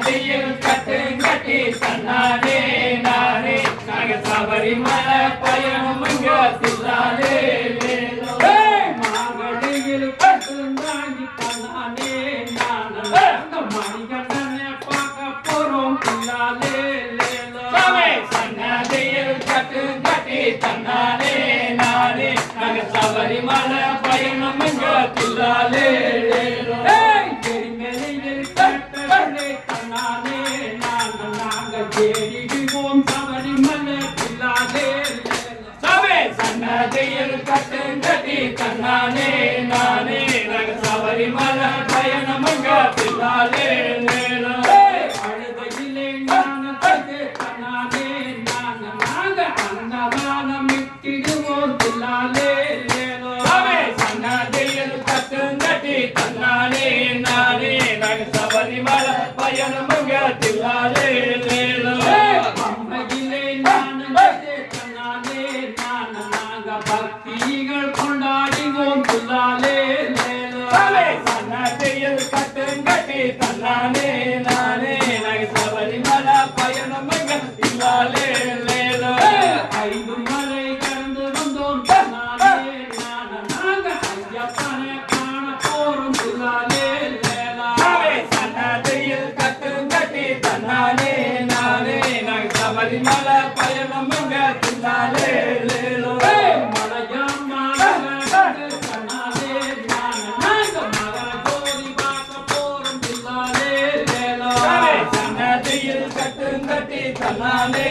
சன்னதியில் கட்டு கட்டி தன்னானே நானே நாங்க சபரிமலை பயணம் இங்க தில்லாலே மாங்கடியில் கட்டு நாங்கி தன்னானே நானே மணிகண்டனை பார்க்க போறோம் தில்லாலே சன்னதியில் கட்டு கட்டி தன்னானே நானே நாங்க சபரிமலை பயணம் இங்க தில்லாலே சன்னதியில் கட்டு கட்டி தன்னானே நானே நாங்க சபரிமலை பயணம் இங்க தில்லாலே அழுதையிலே ஞானத்துக்கு தன்னானே நாங்க அன்னதானம் இட்டிடுவோம் தில்லாலே சன்னதியில் கட்டு கட்டி தன்னானே நானே நாங்க சபரிமலை பயணம் இங்க தில்லாலே பக்திகள் கொண்டாடிவோம் துல்லாலே சன்னதியில் கட்டுங்கட்டி தன்னானே நானே நாங்க சபரிமலை பயணம் இல்லாலே ஐந்து மலை கடந்து வந்தோம் தன்னானே நாங்க ஐயப்பனை காண போறோம் துல்லாலே சன்னதியில் கட்டுங்கட்டி தன்னானே நானே நாங்க சபரிமலை பயணம் தில்லாலே தன்னாலே